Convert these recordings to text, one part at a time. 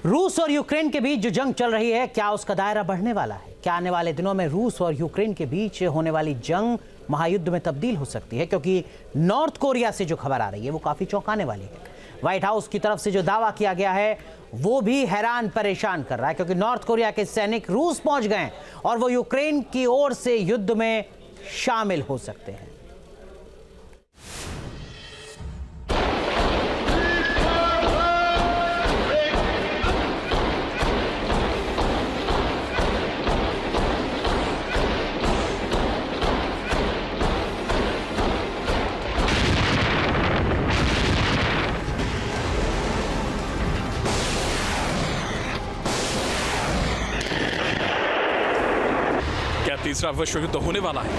रूस और यूक्रेन के बीच जो जंग चल रही है, क्या उसका दायरा बढ़ने वाला है? क्या आने वाले दिनों में रूस और यूक्रेन के बीच होने वाली जंग महायुद्ध में तब्दील हो सकती है? क्योंकि नॉर्थ कोरिया से जो खबर आ रही है वो काफी चौंकाने वाली है। व्हाइट हाउस की तरफ से जो दावा किया गया है वो भी हैरान परेशान कर रहा है, क्योंकि नॉर्थ कोरिया के सैनिक रूस पहुंच गए और वो यूक्रेन की ओर से युद्ध में शामिल हो सकते हैं। तीसरा विश्व युद्ध होने वाला है।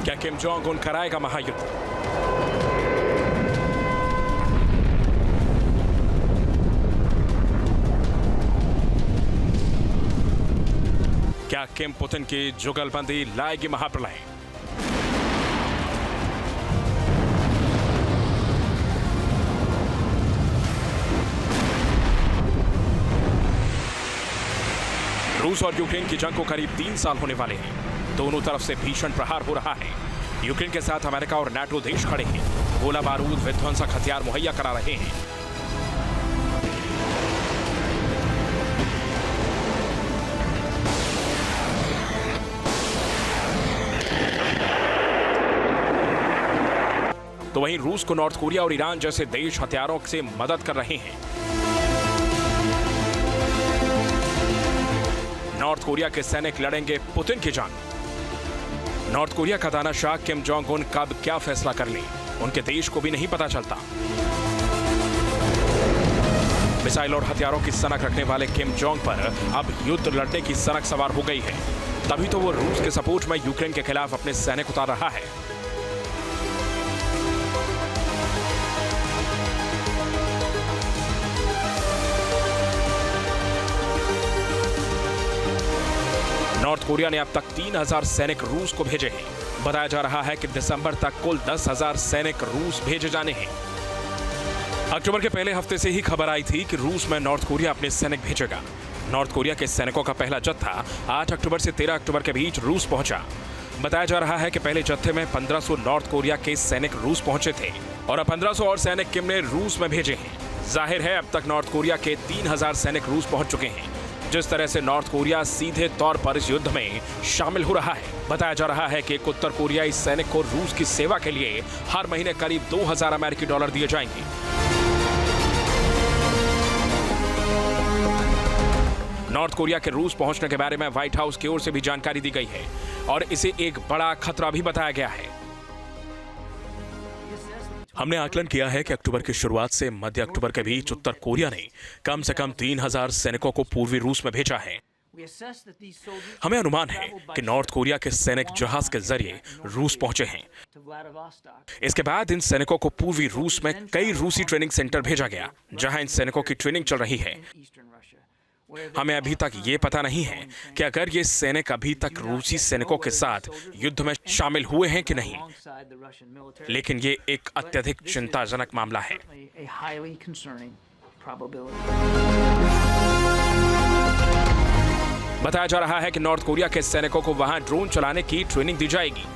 क्या किम जोंग उन कराएगा महायुद्ध? क्या किम पुतिन की जुगलबंदी लाएगी महाप्रलय? रूस और यूक्रेन की जंग को करीब 3 साल होने वाले हैं। दोनों तरफ से भीषण प्रहार हो रहा है। यूक्रेन के साथ अमेरिका और नाटो देश खड़े हैं। गोला बारूद, विध्वंसक हथियार मुहैया करा रहे हैं। तो वहीं रूस को नॉर्थ कोरिया और ईरान जैसे देश हथियारों से मदद कर रहे हैं। नॉर्थ कोरिया के सैनिक लड़ेंगे पुतिन की जंग। नॉर्थ कोरिया का तानाशाह किम जोंग उन कब क्या फैसला कर ले, उनके देश को भी नहीं पता चलता। मिसाइल और हथियारों की सनक रखने वाले किम जोंग पर अब युद्ध लड़ने की सनक सवार हो गई है। तभी तो वो रूस के सपोर्ट में यूक्रेन के खिलाफ अपने सैनिक उतार रहा है। नॉर्थ कोरिया ने अब तक 3000 सैनिक रूस को भेजे हैं। बताया जा रहा है कि दिसंबर तक कुल 10,000 सैनिक रूस भेजे जाने हैं। अक्टूबर के पहले हफ्ते से ही खबर आई थी कि रूस में नॉर्थ कोरिया अपने सैनिक भेजेगा। नॉर्थ कोरिया के सैनिकों का पहला जत्था 8 अक्टूबर से 13 अक्टूबर के बीच रूस पहुंचा। बताया जा रहा है कि पहले जत्थे में 1500 नॉर्थ कोरिया के सैनिक रूस पहुंचे थे और अब 1500 और सैनिक किम ने रूस में भेजे हैं। जाहिर है अब तक नॉर्थ कोरिया के 3000 सैनिक रूस पहुंच चुके हैं। जिस तरह से नॉर्थ कोरिया सीधे तौर पर इस युद्ध में शामिल हो रहा है, बताया जा रहा है कि एक उत्तर कोरियाई सैनिक को रूस की सेवा के लिए हर महीने करीब 2000 अमेरिकी डॉलर दिए जाएंगे। नॉर्थ कोरिया के रूस पहुंचने के बारे में व्हाइट हाउस की ओर से भी जानकारी दी गई है और इसे एक बड़ा खतरा भी बताया गया है। हमने आकलन किया है कि अक्टूबर की शुरुआत से मध्य अक्टूबर के बीच उत्तर कोरिया ने कम से कम 3000 सैनिकों को पूर्वी रूस में भेजा है। हमें अनुमान है कि नॉर्थ कोरिया के सैनिक जहाज के जरिए रूस पहुंचे हैं। इसके बाद इन सैनिकों को पूर्वी रूस में कई रूसी ट्रेनिंग सेंटर भेजा गया, जहां इन सैनिकों की ट्रेनिंग चल रही है। हमें अभी तक ये पता नहीं है कि अगर ये सैनिक अभी तक रूसी सैनिकों के साथ युद्ध में शामिल हुए हैं कि नहीं, लेकिन ये एक अत्यधिक चिंताजनक मामला है। बताया जा रहा है कि नॉर्थ कोरिया के सैनिकों को वहां ड्रोन चलाने की ट्रेनिंग दी जाएगी।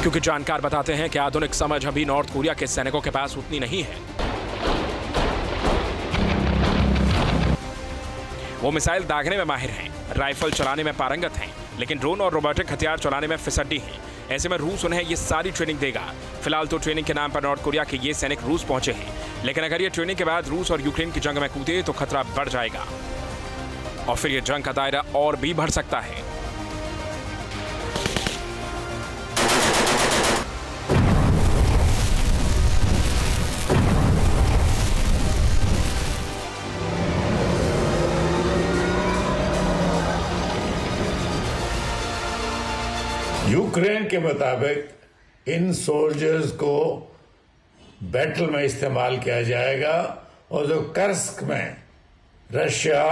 क्योंकि जानकार बताते हैं कि आधुनिक समझ अभी नॉर्थ कोरिया के सैनिकों के पास उतनी नहीं है। वो मिसाइल दागने में माहिर हैं, राइफल चलाने में पारंगत हैं, लेकिन ड्रोन और रोबोटिक हथियार चलाने में फिसड्डी हैं। ऐसे में रूस उन्हें ये सारी ट्रेनिंग देगा। फिलहाल तो ट्रेनिंग के नाम पर नॉर्थ कोरिया के ये सैनिक रूस पहुंचे हैं, लेकिन अगर ये ट्रेनिंग के बाद रूस और यूक्रेन की जंग में कूदे तो खतरा बढ़ जाएगा और फिर ये जंग का दायरा और भी बढ़ सकता है। यूक्रेन के मुताबिक इन सोल्जर्स को बैटल में इस्तेमाल किया जाएगा और जो कर्स्क में रशिया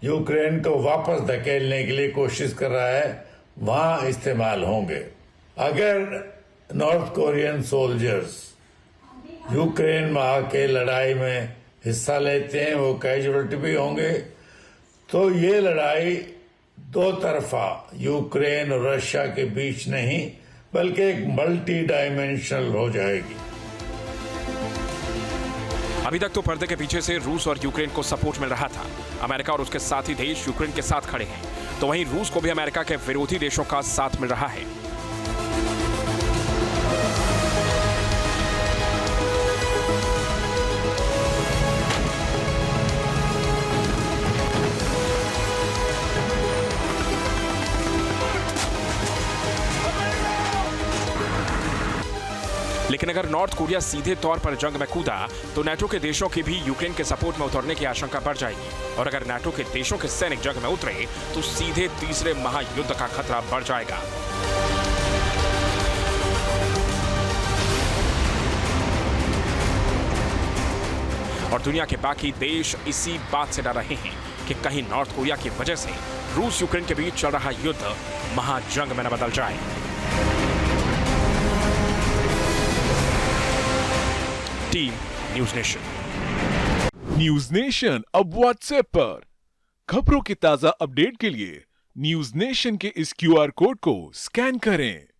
यूक्रेन को वापस धकेलने के लिए कोशिश कर रहा है वहां इस्तेमाल होंगे। अगर नॉर्थ कोरियन सोल्जर्स यूक्रेन में आके लड़ाई में हिस्सा लेते हैं, वो कैजुअलिटी भी होंगे, तो ये लड़ाई दो तरफा यूक्रेन और रशिया के बीच नहीं बल्कि एक मल्टी डायमेंशनल हो जाएगी। अभी तक तो पर्दे के पीछे से रूस और यूक्रेन को सपोर्ट मिल रहा था। अमेरिका और उसके साथी देश यूक्रेन के साथ खड़े हैं, तो वहीं रूस को भी अमेरिका के विरोधी देशों का साथ मिल रहा है। लेकिन अगर नॉर्थ कोरिया सीधे तौर पर जंग में कूदा तो नाटो के देशों की भी यूक्रेन के सपोर्ट में उतरने की आशंका बढ़ जाएगी, और अगर नाटो के देशों के सैनिक जंग में उतरे तो सीधे तीसरे महायुद्ध का खतरा बढ़ जाएगा। और दुनिया के बाकी देश इसी बात से डर रहे हैं कि कहीं नॉर्थ कोरिया की वजह से रूस यूक्रेन के बीच चल रहा युद्ध महाजंग में न बदल जाए। Team news nation. News nation अब व्हाट्सएप पर खबरों के ताजा अपडेट के लिए न्यूज नेशन के इस QR कोड को स्कैन करें।